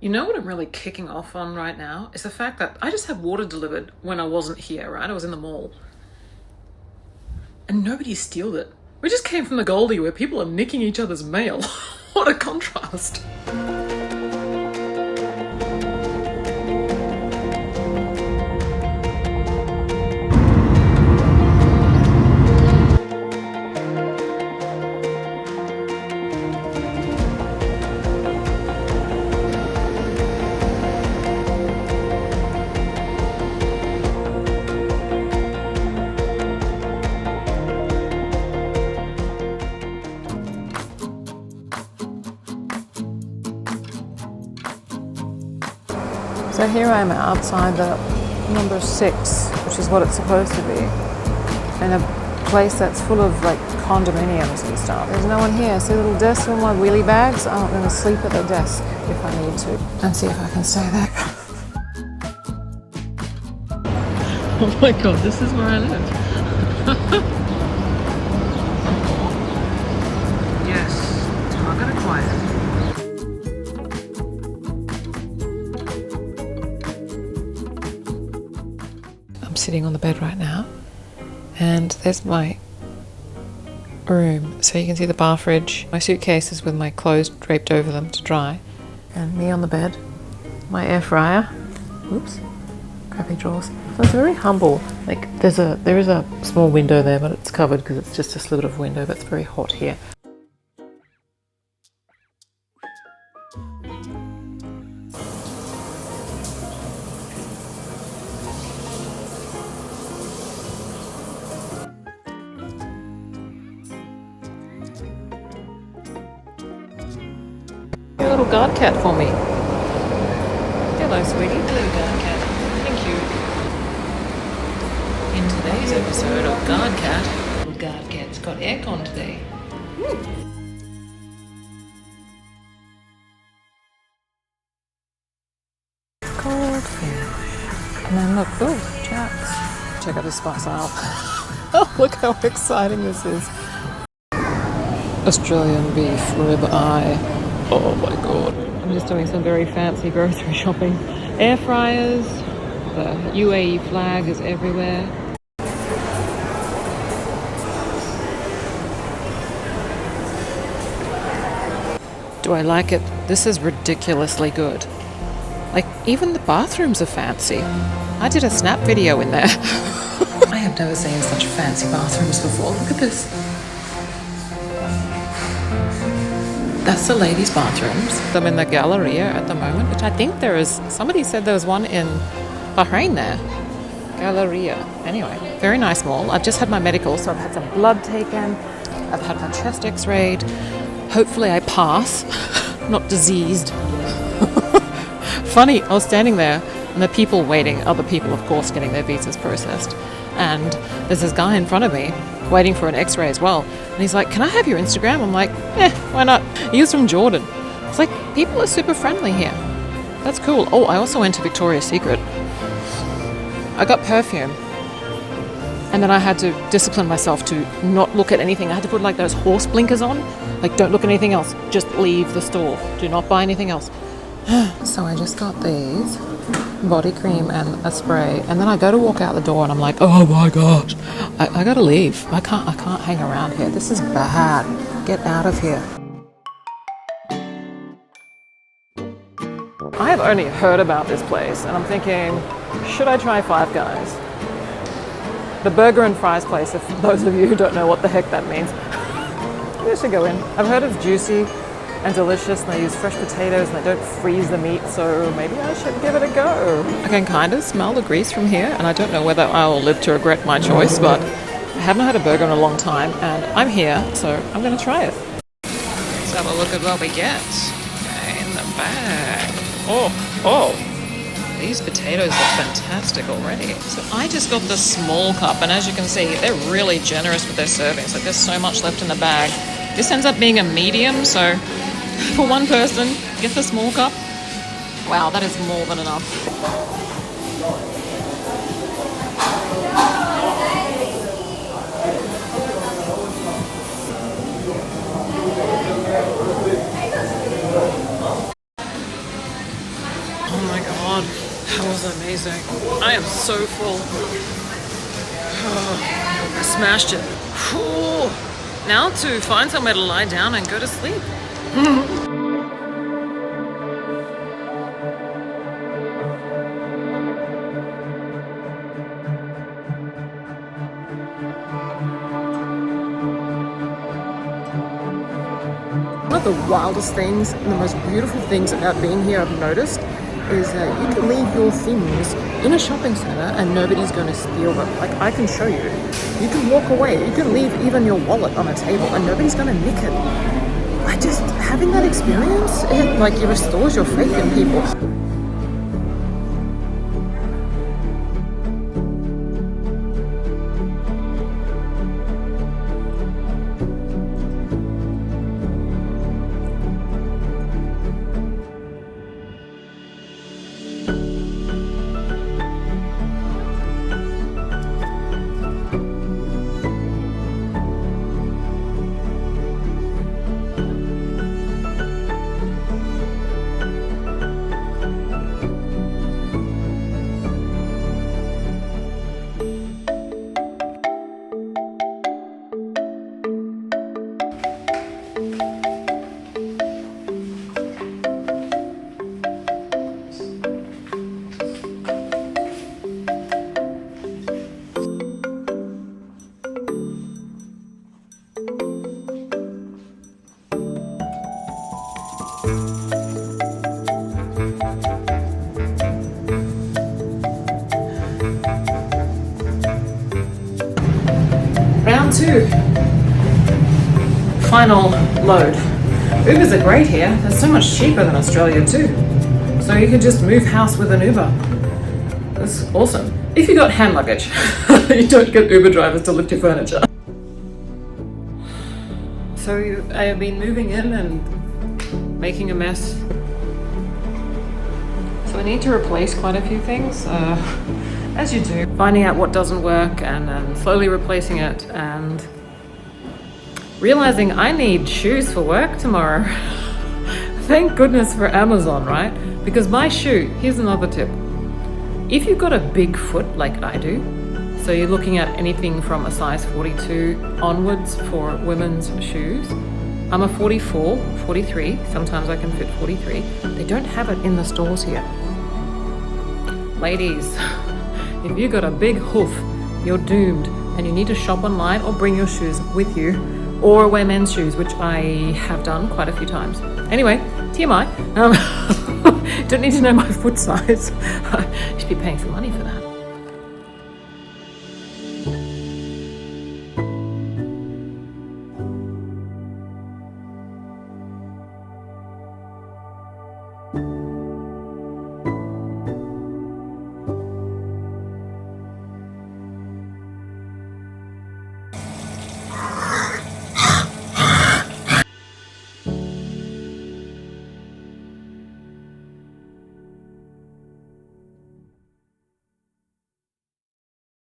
You know what I'm really kicking off on right now is the fact that I just had water delivered when I wasn't here, right? I was in the mall. And nobody stealed it. We just came from the Goldie where people are nicking each other's mail. What a contrast. So here I am outside the number 6, which is what it's supposed to be, in a place that's full of like condominiums and stuff. There's no one here. See a little desk with my wheelie bags? I'm going to sleep at the desk if I need to and see if I can stay there. Oh my god, this is where I live. Yes, target acquired. I'm sitting on the bed right now, and there's my room. So you can see the bar fridge, my suitcases with my clothes draped over them to dry, and me on the bed, my air fryer. Oops, crappy drawers. So it's very humble. Like there is a small window there, but it's covered because it's just a slit of window. But it's very hot here. You're a little guard cat for me. Hello, sweetie. Hello, guard cat. Thank you. In today's episode of Guard Cat, little guard cat's got aircon today. Goldfish. And then look, oh, jacks. Check out the spice aisle. Oh, look how exciting this is. Australian beef rib eye. Oh my god. I'm just doing some very fancy grocery shopping. Air fryers, the UAE flag is everywhere. Do I like it? This is ridiculously good. Like, even the bathrooms are fancy. I did a snap video in there. I have never seen such fancy bathrooms before. Look at this. That's the ladies' bathrooms. I'm in the Galleria at the moment, which I think there is, somebody said there was one in Bahrain there. Galleria. Anyway, very nice mall. I've just had my medical, so I've had some blood taken. I've had my chest x-rayed. Hopefully I pass, not diseased. Funny, I was standing there and the people waiting, other people of course getting their visas processed. And there's this guy in front of me waiting for an x-ray as well. And he's like, can I have your Instagram? I'm like, why not? He was from Jordan. It's like, people are super friendly here. That's cool. Oh, I also went to Victoria's Secret. I got perfume. And then I had to discipline myself to not look at anything. I had to put like those horse blinkers on. Like, don't look at anything else. Just leave the store. Do not buy anything else. So I just got these. Body cream and a spray, and then I go to walk out the door and I'm like, oh my gosh, I gotta leave. I can't hang around here. This is bad. Get out of here. I have only heard about this place and I'm thinking, should I try Five Guys? The burger and fries place, if those of you who don't know what the heck that means. You should go in. I've heard it's juicy and delicious, and they use fresh potatoes and they don't freeze the meat, so maybe I should give it a go. I can kind of smell the grease from here, and I don't know whether I will live to regret my choice, but I haven't had a burger in a long time, and I'm here, so I'm going to try it. Let's have a look at what we get. Okay, in the bag. Oh, these potatoes look fantastic already. So I just got the small cup, and as you can see, they're really generous with their servings. Like, there's so much left in the bag. This ends up being a medium, so for one person, get the small cup. Wow, that is more than enough. Oh my god, that was amazing. I am so full. I smashed it. Whew. Now to find somewhere to lie down and go to sleep. One of the wildest things and the most beautiful things about being here I've noticed is that you can leave your things in a shopping centre and nobody's going to steal them. Like, I can show you. You can walk away. You can leave even your wallet on a table and nobody's going to nick it. Having that experience, it restores your faith in people. Round 2. Final load. Ubers are great here. They're so much cheaper than Australia too. So you can just move house with an Uber. That's awesome. If you got hand luggage, you don't get Uber drivers to lift your furniture. So I have been moving in and making a mess. So I need to replace quite a few things. As you do, finding out what doesn't work and then slowly replacing it and realizing I need shoes for work tomorrow. Thank goodness for Amazon, right? Because my shoe, here's another tip. If you've got a big foot like I do, so you're looking at anything from a size 42 onwards for women's shoes. I'm a 44, 43, sometimes I can fit 43. They don't have it in the stores here. Ladies, if you got a big hoof, you're doomed and you need to shop online or bring your shoes with you or wear men's shoes, which I have done quite a few times. Anyway, TMI. Don't need to know my foot size. You should be paying some money for that.